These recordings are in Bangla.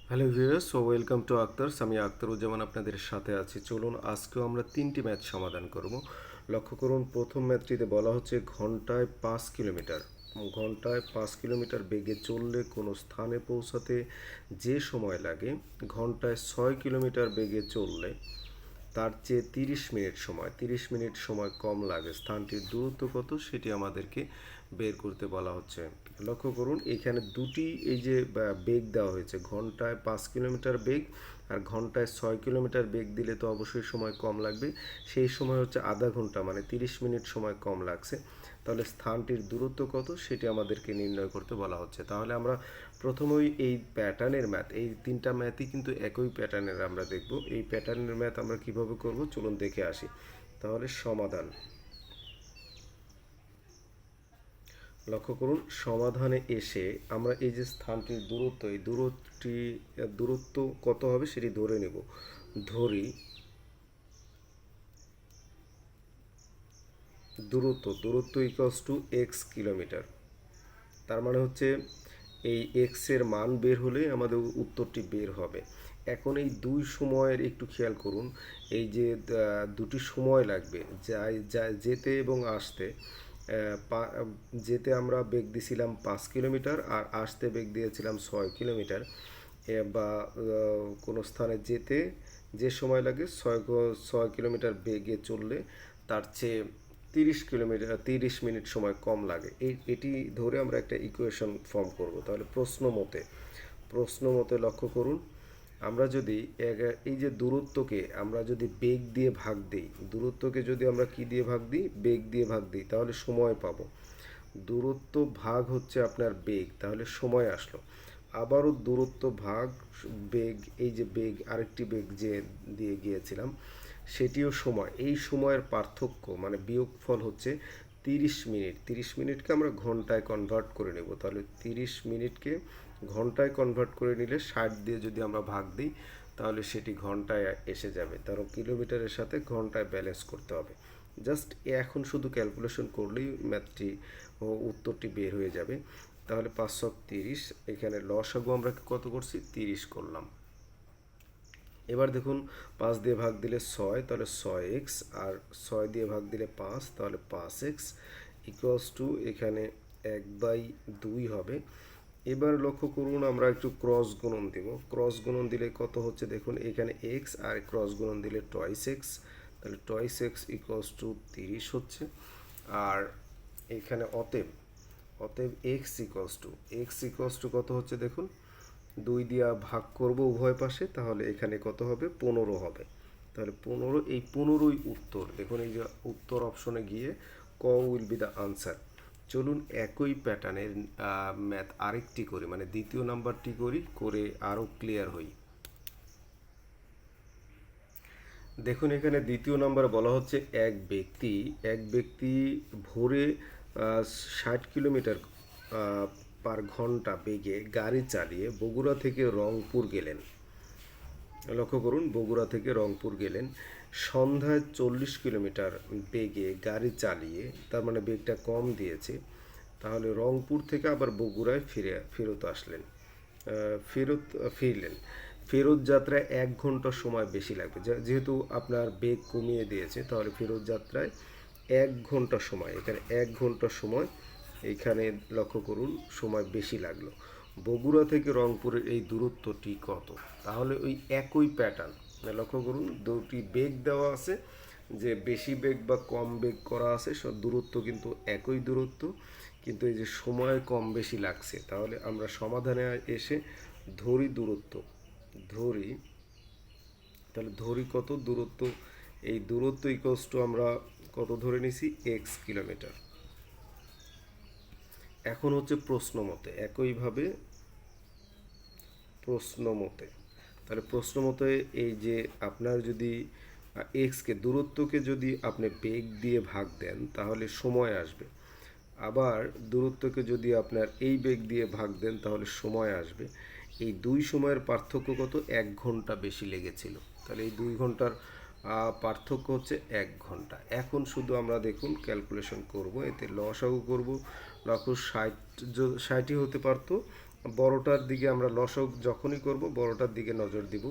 Hello viewers, welcome to Aktars. আমি আক্তারুজ্জামান আপনাদের সাথে আছি। চলুন আজকেও আমরা 3টি ম্যাথ সমাধান করব। লক্ষ্য করুন, প্রথম ম্যাথটিতে বলা হচ্ছে ঘন্টায় 5 কিলোমিটার বেগে চললে কোনো স্থানে পৌঁছাতে যে সময় লাগে, ঘন্টায় 6 কিলোমিটার বেগে চললে তার চেয়ে 30 মিনিট সময় কম লাগে। স্থানটির দূরত্ব কত সেটি আমাদেরকে বের করতে বলা হচ্ছে। লক্ষ্য করুন, এখানে দুটি এই যে বেগ দেওয়া হয়েছে, ঘন্টায় 5 কিলোমিটার বেগ আর ঘন্টায় 6 কিলোমিটার বেগ দিলে তো অবশ্যই সময় কম লাগবে। সেই সময় হচ্ছে আধা ঘন্টা, মানে 30 মিনিট সময় কম লাগছে। তাহলে স্থানটির দূরত্ব কত সেটি আমাদেরকে নির্ণয় করতে বলা হচ্ছে। তাহলে আমরা প্রথমেই এই প্যাটার্নের ম্যাথ, এই তিনটা ম্যাথই কিন্তু একই প্যাটার্নের আমরা দেখব। এই প্যাটার্নের ম্যাথ আমরা কিভাবে করব চলুন দেখে আসি। তাহলে সমাধান, লক্ষ্য করুন, সমাধানে এসে আমরা এই যে স্থানটির দূরত্ব, এই দূরত্ব কত হবে সেটি ধরে নেব। ধরি দূরত্ব ইকুয়ালস টু এক্স কিলোমিটার। তার মানে হচ্ছে এই এক্স এর মান বের হলে আমাদের উত্তরটি বের হবে। এখন এই দুই সময়ের একটু খেয়াল করুন। এই যে দুটি সময় লাগবে, যেতে এবং আসতে। যেতে আমরা বেগ দিয়েছিলাম 5 কিলোমিটার আর আসতে বেগ দিয়েছিলাম 6 কিলোমিটার। বা কোনো স্থানে যেতে যে সময় লাগে 6 কিলোমিটার বেগে চললে তার চেয়ে 30 মিনিট সময় কম লাগে। এটি ধরে আমরা একটা ইকুয়েশন ফর্ম করব। তাহলে প্রশ্ন মতে লক্ষ্য করুন, আমরা যদি এই যে দূরত্বকে আমরা যদি বেগ দিয়ে ভাগ দিই, দূরত্বকে যদি আমরা কি দিয়ে ভাগ দিই, বেগ দিয়ে ভাগ দিই, তাহলে সময় পাবো। দূরত্ব ভাগ হচ্ছে আপনার বেগ, তাহলে সময় আসলো। আবারও দূরত্ব ভাগ বেগ, এই যে বেগ, আরেকটি বেগ যে দিয়ে গিয়েছিলাম সেটিও সময়। এই সময়ের পার্থক্য মানে বিয়োগফল হচ্ছে 30 মিনিট। 30 মিনিটকে আমরা ঘন্টায় কনভার্ট করে নেব। তাহলে 30 মিনিটকে ঘন্টায় কনভার্ট করে নিলে 60 দিয়ে যদি আমরা ভাগ দিই তাহলে সেটি ঘন্টায় এসে যাবে। কারণ কিলোমিটারের সাথে ঘন্টায় ব্যালেন্স করতে হবে। জাস্ট এখন শুধু ক্যালকুলেশন করলেই ম্যাথটি ও উত্তরটি বের হয়ে যাবে। তাহলে 530, এখানে লসাগু আমরা কত করছি, 30 করলাম। এবার দেখুন, 5 দিয়ে ভাগ দিলে 6, তাহলে 6x, আর 6 দিয়ে ভাগ দিলে 5, তাহলে 5x ইকুয়ালস টু এখানে 1/2 হবে। এবার লক্ষ্য করুন, আমরা একটু ক্রস গুণন দেব। ক্রস গুণন দিলে কত হচ্ছে দেখুন, এখানে x আর ক্রস গুণন দিলে টয়েস এক্স, তাহলে টয়েস এক্স ইকুয়ালস টু 30 হচ্ছে। আর এখানে অতএব এক্স ইকুয়ালস টু কত হচ্ছে দেখুন, 2 দিয়া ভাগ করব উভয় পাশে, তাহলে এখানে কত হবে, 15 হবে। তাহলে 15, এই 15ই উত্তর। দেখুন এই যে উত্তর অপশনে গিয়ে ক উইল বি দ্য আনসার। চলুন একই প্যাটার্নের ম্যাথ আরেকটি করি, মানে দ্বিতীয় নাম্বারটি করে আরও ক্লিয়ার হই। দেখুন এখানে দ্বিতীয় নম্বরে বলা হচ্ছে এক ব্যক্তি ভোরে 60 কিলোমিটার পার ঘন্টা বেগে গাড়ি চালিয়ে বগুড়া থেকে রংপুর গেলেন। লক্ষ্য করুন, বগুড়া থেকে রংপুর গেলেন। সন্ধ্যায় 40 কিলোমিটার বেগে গাড়ি চালিয়ে, তার মানে বেগটা কম দিয়েছে, তাহলে রংপুর থেকে আবার বগুড়ায় ফিরলেন। ফেরত যাত্রায় 1 ঘন্টা সময় বেশি লাগবে। যেহেতু আপনার বেগ কমিয়ে দিয়েছে, তাহলে ফেরত যাত্রায় 1 ঘন্টা সময়, এখানে 1 ঘন্টা সময়, এইখানে লক্ষ্য করুন সময় বেশি লাগলো। বগুড়া থেকে রংপুরের এই দূরত্বটি কত? তাহলে ওই একই প্যাটার্ন, লক্ষ্য করুন দুটি বেগ দেওয়া আছে, যে বেশি বেগ বা কম বেগ করা আছে, সব দূরত্ব কিন্তু একই দূরত্ব, কিন্তু এই যে সময় কম বেশি লাগছে। তাহলে আমরা সমাধানে এসে ধরি দূরত্ব, ধরি তাহলে ধরি কত দূরত্ব, এই দূরত্ব ইকুয়ালস টু আমরা কত ধরে নিছি, এক্স কিলোমিটার। এখন হচ্ছে প্রশ্ন মতে, একইভাবে প্রশ্ন মতে, তাহলে প্রশ্ন মতে এই যে আপনার যদি এক্সকে, দূরত্বকে যদি আপনি বেগ দিয়ে ভাগ দেন তাহলে সময় আসবে। আবার দূরত্বকে যদি আপনার এই বেগ দিয়ে ভাগ দেন তাহলে সময় আসবে। এই দুই সময়ের পার্থক্য কত, 1 ঘন্টা বেশি লেগেছিল। তাহলে এই 2 ঘন্টার পার্থক্য হচ্ছে 1 ঘন্টা। এখন শুধু আমরা দেখুন ক্যালকুলেশন করব, এতে লসাগু করব। লক্ষ্য 60ই হতে পারতো, বড়টার দিকে আমরা লসক যখনই করব বড়টার দিকে নজর দিব।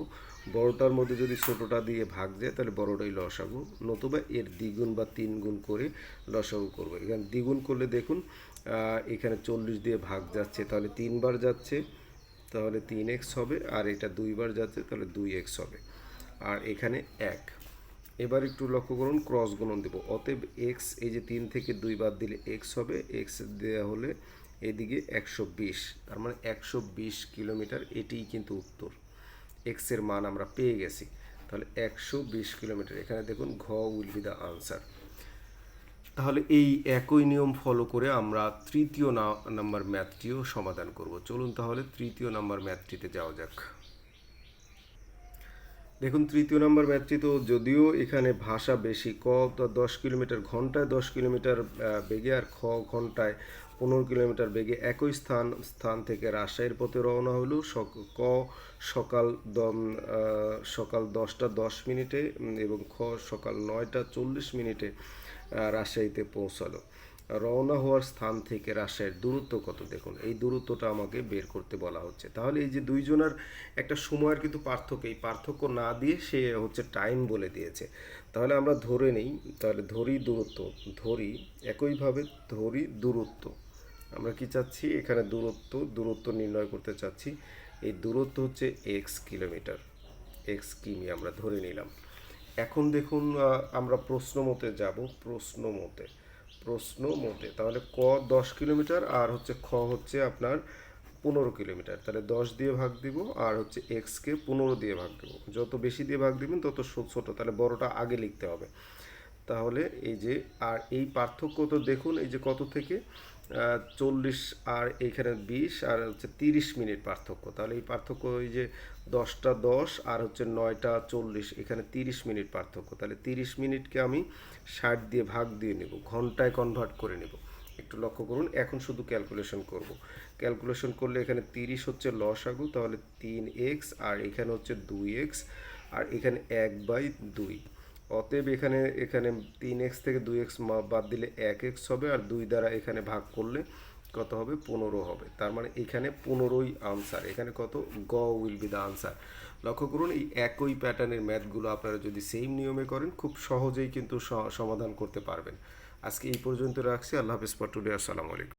বড়টার মধ্যে যদি ছোটোটা দিয়ে ভাগ যায় তাহলে বড়টাই লসাগু, নতুবা এর দ্বিগুণ বা তিন গুণ করে লসাগু করব। এখানে দ্বিগুণ করলে দেখুন এখানে 40 দিয়ে ভাগ যাচ্ছে, তাহলে 3 বার যাচ্ছে, তাহলে 3x হবে, আর এটা 2 বার যাচ্ছে তাহলে 2x হবে, আর এখানে 1। এবার একটু লক্ষ্য করুন, ক্রস গুণন দেব। অতএব এক্স, এই যে 3 থেকে 2 বাদ দিলে এক্স হবে, এক্স দেওয়া হলে এদিকে 120, তার মানে 120 কিলোমিটার, এটিই কিন্তু উত্তর। এক্সের মান আমরা পেয়ে গেছি, তাহলে 120 কিলোমিটার। এখানে দেখুন ঘ উইল বি দ্য আনসার। তাহলে এই একই নিয়ম ফলো করে আমরা তৃতীয় নাম্বার ম্যাথটিও সমাধান করব। চলুন তাহলে তৃতীয় নাম্বার ম্যাথটিতে যাওয়া যাক। দেখুন তৃতীয় নাম্বার ম্যাথটি তো যদিও এখানে ভাষা বেশি, ক 10 কিলোমিটার ঘন্টায় 10 কিলোমিটার বেগে, আর খ ঘন্টায় 15 কিলোমিটার বেগে একই স্থান থেকে রাজশাহীর পথে রওনা হলো। ক সকাল 10টা 10 মিনিটে এবং খ সকাল 9টা 40 মিনিটে রাজশাহীতে পৌঁছালো। রওনা হওয়ার স্থান থেকে রাজশাহীর দূরত্ব কত, দেখুন এই দূরত্বটা আমাকে বের করতে বলা হচ্ছে। তাহলে এই যে দুইজনের একটা সময়ের কিন্তু পার্থক্য, এই পার্থক্য না দিয়ে সে হচ্ছে টাইম বলে দিয়েছে। তাহলে আমরা ধরে নেই, তাহলে ধরি দূরত্ব, ধরি একইভাবে ধরি দূরত্ব। আমরা কি চাচ্ছি, এখানে দূরত্ব নির্ণয় করতে চাচ্ছি। এই দূরত্ব হচ্ছে এক্স কিলোমিটার, এক্স কিমি আমরা ধরে নিলাম। এখন দেখুন আমরা প্রশ্ন মতে যাব, প্রশ্ন মতে তাহলে ক 10 কিলোমিটার আর হচ্ছে খ হচ্ছে আপনার 15 কিলোমিটার, তাহলে 10 দিয়ে ভাগ দিব, আর হচ্ছে এক্সকে 15 দিয়ে ভাগ দেবো। যত বেশি দিয়ে ভাগ দিবেন তত ছোট, তাহলে বড়টা আগে লিখতে হবে। তাহলে এই যে, আর এই পার্থক্য তো দেখুন এই যে কত থেকে 40, আর এইখানে 20, আর হচ্ছে 30 মিনিট পার্থক্য। তাহলে এই পার্থক্য এই যে 10টা 10 আর হচ্ছে 9টা 40, এখানে 30 মিনিট পার্থক্য। তাহলে 30 মিনিটকে আমি 60 দিয়ে ভাগ দিয়ে নেব, ঘন্টায় কনভার্ট করে নেব। একটু লক্ষ্য করুন, এখন শুধু ক্যালকুলেশন করব। ক্যালকুলেশন করলে এখানে 30 হচ্ছে লসাগু, তাহলে 3x, আর এখানে হচ্ছে 2x, আর এখানে 1/2। অতএব এখানে 3x থেকে 2x বাদ দিলে 1x হবে, আর 2 দ্বারা এখানে ভাগ করলে কত হবে, 15 হবে। তার মানে এখানে 15ই আনসার। এখানে কত, গ উইল বি দ্য আনসার। লক্ষ্য করুন এই একই প্যাটার্নের ম্যাথগুলো আপনারা যদি সেম নিয়মে করেন খুব সহজেই কিন্তু সমাধান করতে পারবেন। আজকে এই পর্যন্ত রাখছি। আল্লাহ হাফেজ ফর টুডে। আসসালামু আলাইকুম।